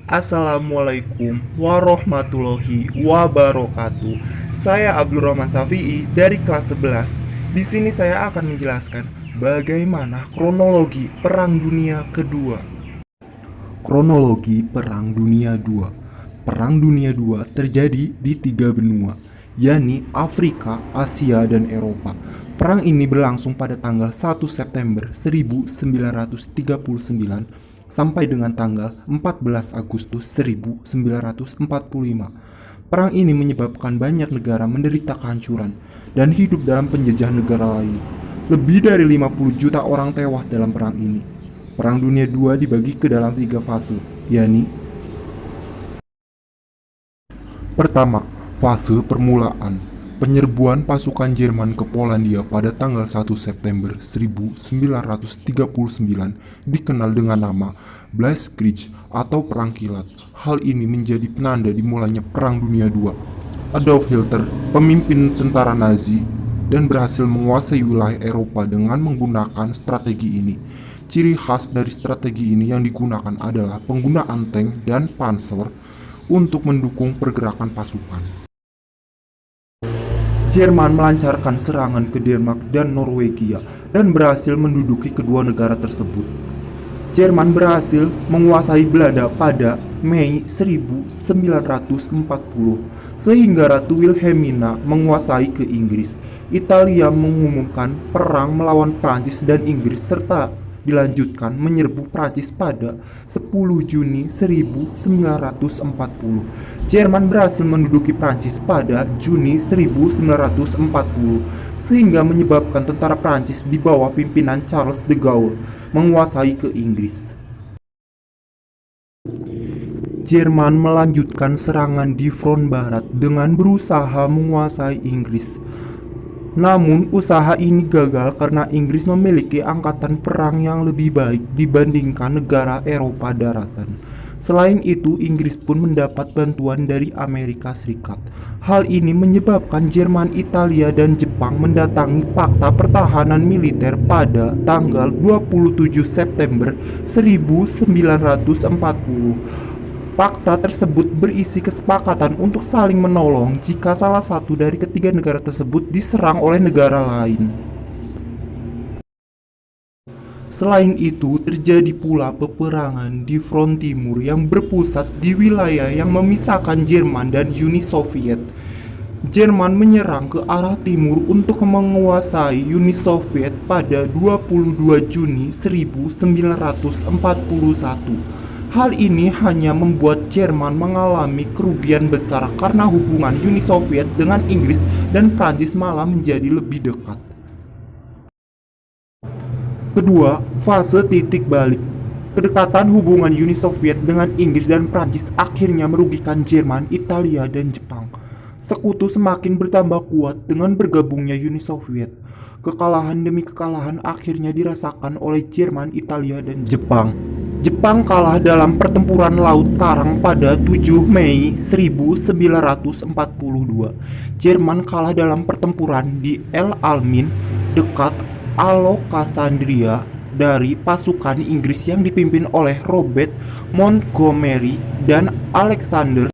Assalamualaikum warahmatullahi wabarakatuh. Saya Abdul Rahman Safi'i dari kelas 11. Di sini saya akan menjelaskan bagaimana kronologi Perang Dunia Kedua. Kronologi Perang Dunia II. Perang Dunia II terjadi di 3 benua, yakni Afrika, Asia, dan Eropa. Perang ini berlangsung pada tanggal 1 September 1939 sampai dengan tanggal 14 Agustus 1945. Perang ini menyebabkan banyak negara menderita kehancuran dan hidup dalam penjajahan negara lain. Lebih dari 50 juta orang tewas dalam perang ini. Perang Dunia II dibagi ke dalam 3 fase, yakni: pertama, fase permulaan. Penyerbuan pasukan Jerman ke Polandia pada tanggal 1 September 1939 dikenal dengan nama Blitzkrieg atau Perang Kilat. Hal ini menjadi penanda dimulainya Perang Dunia II. Adolf Hitler, pemimpin tentara Nazi, dan berhasil menguasai wilayah Eropa dengan menggunakan strategi ini. Ciri khas dari strategi ini yang digunakan adalah penggunaan tank dan panzer untuk mendukung pergerakan pasukan. Jerman melancarkan serangan ke Denmark dan Norwegia dan berhasil menduduki kedua negara tersebut. Jerman berhasil menguasai Belanda pada Mei 1940 sehingga Ratu Wilhelmina menguasai ke Inggris. Italia mengumumkan perang melawan Prancis dan Inggris serta dilanjutkan menyerbu Prancis pada 10 Juni 1940. Jerman berhasil menduduki Prancis pada Juni 1940 sehingga menyebabkan tentara Prancis di bawah pimpinan Charles de Gaulle menguasai ke Inggris. Jerman melanjutkan serangan di front barat dengan berusaha menguasai Inggris. Namun usaha ini gagal karena Inggris memiliki angkatan perang yang lebih baik dibandingkan negara Eropa daratan. Selain itu, Inggris pun mendapat bantuan dari Amerika Serikat. Hal ini menyebabkan Jerman, Italia, dan Jepang mendatangi Fakta Pertahanan Militer pada tanggal 27 September 1940. Fakta tersebut berisi kesepakatan untuk saling menolong jika salah satu dari ketiga negara tersebut diserang oleh negara lain. Selain itu, terjadi pula peperangan di front timur yang berpusat di wilayah yang memisahkan Jerman dan Uni Soviet. Jerman menyerang ke arah timur untuk menguasai Uni Soviet pada 22 Juni 1941. Hal ini hanya membuat Jerman mengalami kerugian besar karena hubungan Uni Soviet dengan Inggris dan Prancis malah menjadi lebih dekat. Kedua, fase titik balik. Kedekatan hubungan Uni Soviet dengan Inggris dan Prancis akhirnya merugikan Jerman, Italia, dan Jepang. Sekutu semakin bertambah kuat dengan bergabungnya Uni Soviet. Kekalahan demi kekalahan akhirnya dirasakan oleh Jerman, Italia, dan Jepang. Jepang kalah dalam pertempuran Laut Karang pada 7 Mei 1942. Jerman kalah dalam pertempuran di El Alamein dekat Alexandria dari pasukan Inggris yang dipimpin oleh Robert Montgomery dan Alexander.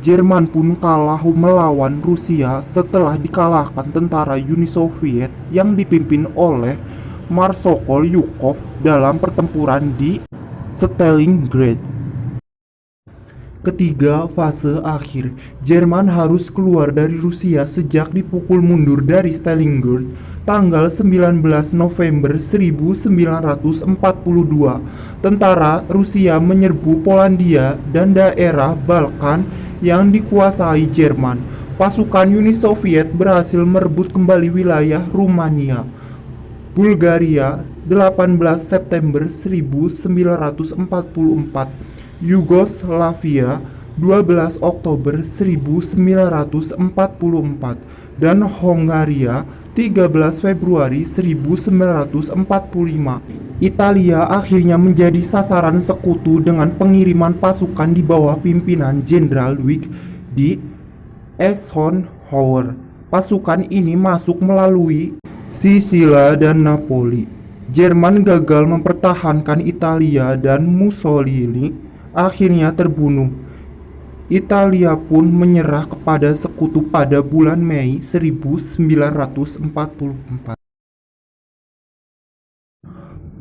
Jerman pun kalah melawan Rusia setelah dikalahkan tentara Uni Soviet yang dipimpin oleh Marsokol Yukov dalam pertempuran di Stalingrad. Ketiga, fase akhir. Jerman harus keluar dari Rusia sejak dipukul mundur dari Stalingrad tanggal 19 November 1942. Tentara Rusia menyerbu Polandia dan daerah Balkan yang dikuasai Jerman. Pasukan Uni Soviet berhasil merebut kembali wilayah Rumania, Bulgaria 18 September 1944, Yugoslavia 12 Oktober 1944, dan Hongaria 13 Februari 1945. Italia akhirnya menjadi sasaran sekutu dengan pengiriman pasukan di bawah pimpinan Jenderal Ludwig di Eisenhower. Pasukan ini masuk melalui Sisilia dan Napoli. Jerman gagal mempertahankan Italia dan Mussolini akhirnya terbunuh. Italia pun menyerah kepada sekutu pada bulan Mei 1944.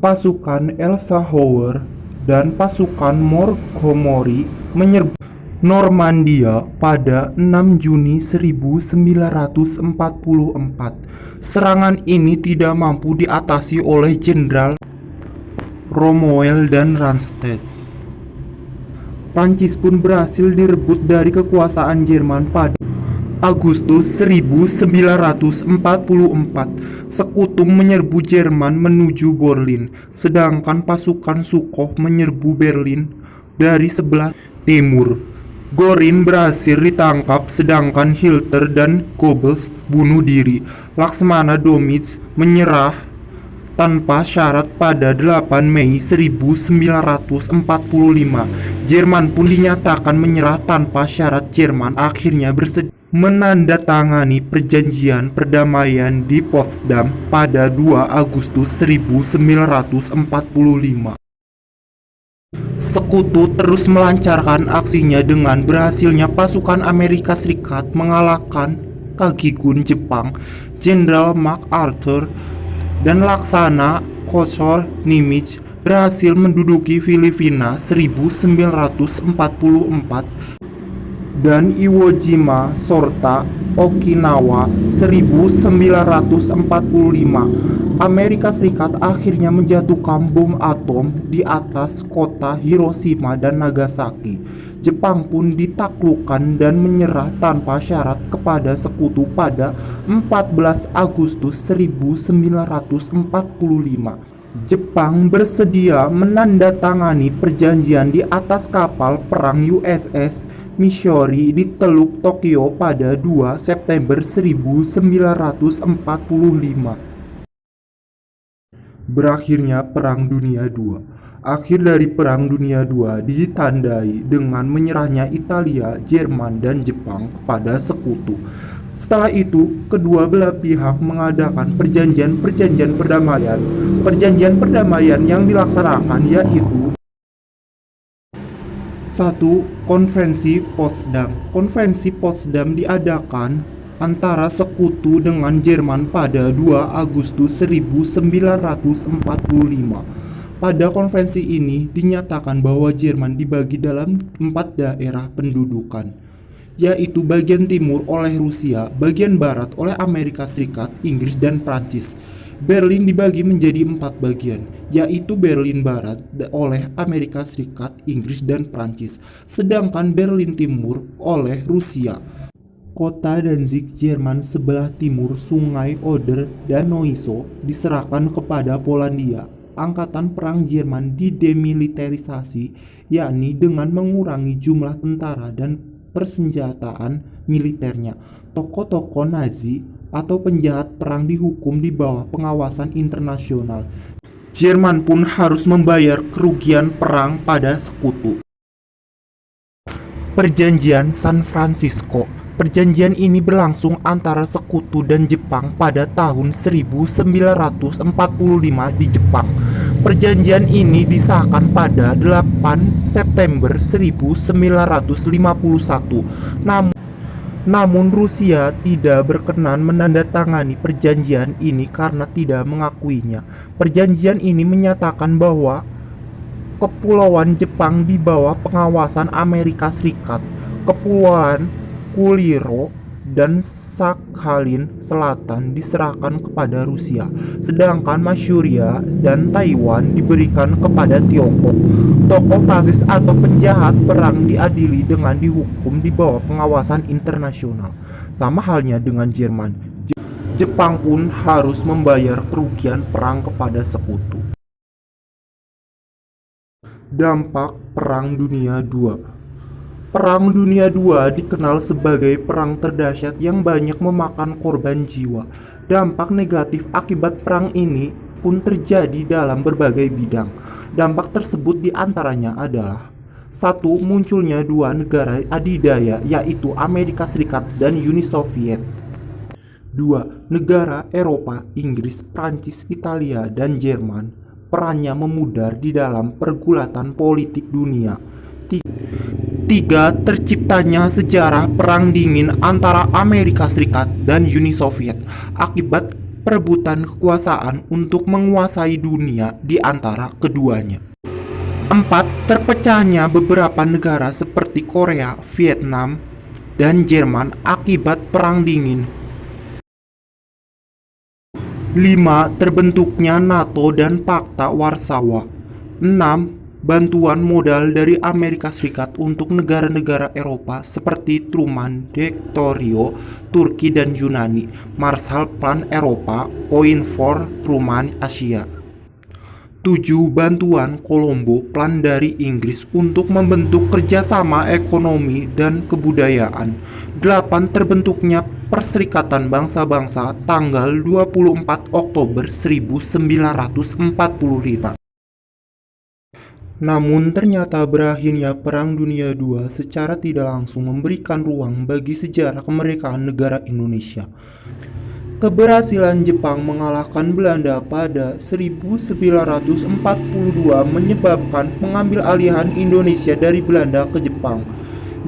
Pasukan Eisenhower dan pasukan Montgomery menyerbu Normandia pada 6 Juni 1944. Serangan ini tidak mampu diatasi oleh Jenderal Rommel dan Rundstedt. Prancis pun berhasil direbut dari kekuasaan Jerman pada Agustus 1944. Sekutu menyerbu Jerman menuju Berlin, sedangkan pasukan Sukhoi menyerbu Berlin dari sebelah timur. Göring berhasil ditangkap, sedangkan Hitler dan Goebbels bunuh diri. Laksamana Domitz menyerah tanpa syarat pada 8 Mei 1945. Jerman pun dinyatakan menyerah tanpa syarat. Jerman akhirnya bersedia menandatangani perjanjian perdamaian di Potsdam pada 2 Agustus 1945. Sekutu terus melancarkan aksinya dengan berhasilnya pasukan Amerika Serikat mengalahkan Kagigun Jepang, Jenderal MacArthur, dan Laksana Kosor Nimitz berhasil menduduki Filipina 1944 dan Iwo Jima serta Okinawa 1945. Amerika Serikat akhirnya menjatuhkan bom atom di atas kota Hiroshima dan Nagasaki. Jepang pun ditaklukkan dan menyerah tanpa syarat kepada sekutu pada 14 Agustus 1945. Jepang bersedia menandatangani perjanjian di atas kapal perang USS Missouri di Teluk Tokyo pada 2 September 1945. Berakhirnya Perang Dunia II. Akhir dari Perang Dunia II ditandai dengan menyerahnya Italia, Jerman, dan Jepang kepada sekutu. Setelah itu, kedua belah pihak mengadakan perjanjian perdamaian. Perjanjian perdamaian yang dilaksanakan yaitu 1. Konferensi Potsdam. Konferensi Potsdam diadakan antara sekutu dengan Jerman pada 2 Agustus 1945. Pada konferensi ini dinyatakan bahwa Jerman dibagi dalam 4 daerah pendudukan, yaitu bagian timur oleh Rusia, bagian barat oleh Amerika Serikat, Inggris, dan Prancis. Berlin dibagi menjadi 4 bagian, yaitu Berlin Barat oleh Amerika Serikat, Inggris, dan Prancis, sedangkan Berlin Timur oleh Rusia. Kota Danzig, Jerman sebelah timur Sungai Oder dan Noiso diserahkan kepada Polandia. Angkatan perang Jerman didemilitarisasi, yakni dengan mengurangi jumlah tentara dan persenjataan militernya. Tokoh-tokoh Nazi atau penjahat perang dihukum di bawah pengawasan internasional. Jerman pun harus membayar kerugian perang pada sekutu. Perjanjian San Francisco. Perjanjian ini berlangsung antara sekutu dan Jepang pada tahun 1945 di Jepang. Perjanjian ini disahkan pada 8 September 1951. Namun Rusia tidak berkenan menandatangani perjanjian ini karena tidak mengakuinya. Perjanjian ini menyatakan bahwa kepulauan Jepang di bawah pengawasan Amerika Serikat, Kepulauan Kuril dan Sakhalin Selatan diserahkan kepada Rusia, sedangkan Manchuria dan Taiwan diberikan kepada Tiongkok. Tokoh fasis atau penjahat perang diadili dengan dihukum di bawah pengawasan internasional. Sama halnya dengan Jerman, Jepang pun harus membayar kerugian perang kepada sekutu. Dampak Perang Dunia II. Perang Dunia II dikenal sebagai perang terdahsyat yang banyak memakan korban jiwa. Dampak negatif akibat perang ini pun terjadi dalam berbagai bidang. Dampak tersebut diantaranya adalah 1. Munculnya 2 negara adidaya, yaitu Amerika Serikat dan Uni Soviet. 2. Negara Eropa, Inggris, Prancis, Italia, dan Jerman perannya memudar di dalam pergulatan politik dunia. Tiga, terciptanya sejarah Perang Dingin antara Amerika Serikat dan Uni Soviet akibat perebutan kekuasaan untuk menguasai dunia di antara keduanya. 4. Terpecahnya beberapa negara seperti Korea, Vietnam, dan Jerman akibat Perang Dingin. 5. Terbentuknya NATO dan Pakta Warsawa. 6. Bantuan modal dari Amerika Serikat untuk negara-negara Eropa seperti Truman, Dektorio, Turki dan Yunani, Marshall Plan Eropa, Point for Truman Asia. 7. Bantuan Colombo Plan dari Inggris untuk membentuk kerjasama ekonomi dan kebudayaan. 8. Terbentuknya Perserikatan Bangsa-Bangsa tanggal 24 Oktober 1945. Namun ternyata berakhirnya Perang Dunia II secara tidak langsung memberikan ruang bagi sejarah kemerdekaan negara Indonesia. Keberhasilan Jepang mengalahkan Belanda pada 1942 menyebabkan pengambil alihan Indonesia dari Belanda ke Jepang.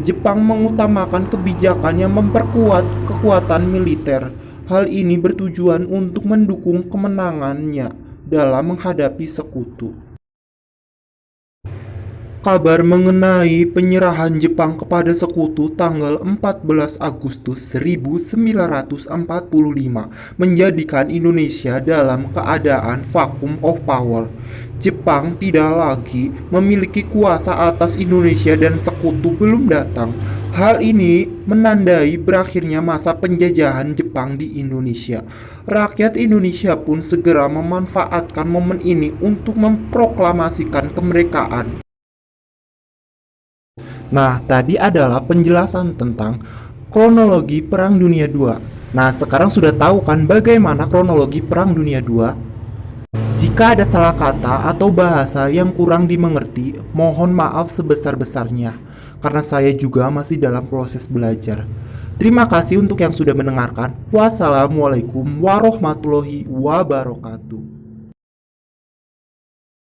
Jepang mengutamakan kebijakan yang memperkuat kekuatan militer. Hal ini bertujuan untuk mendukung kemenangannya dalam menghadapi sekutu. Kabar mengenai penyerahan Jepang kepada sekutu tanggal 14 Agustus 1945 menjadikan Indonesia dalam keadaan vacuum of power. Jepang tidak lagi memiliki kuasa atas Indonesia dan sekutu belum datang. Hal ini menandai berakhirnya masa penjajahan Jepang di Indonesia. Rakyat Indonesia pun segera memanfaatkan momen ini untuk memproklamasikan kemerdekaan. Nah, tadi adalah penjelasan tentang kronologi Perang Dunia II. Nah, sekarang sudah tahu kan bagaimana kronologi Perang Dunia II? Jika ada salah kata atau bahasa yang kurang dimengerti, mohon maaf sebesar-besarnya, karena saya juga masih dalam proses belajar. Terima kasih untuk yang sudah mendengarkan. Wassalamualaikum warahmatullahi wabarakatuh.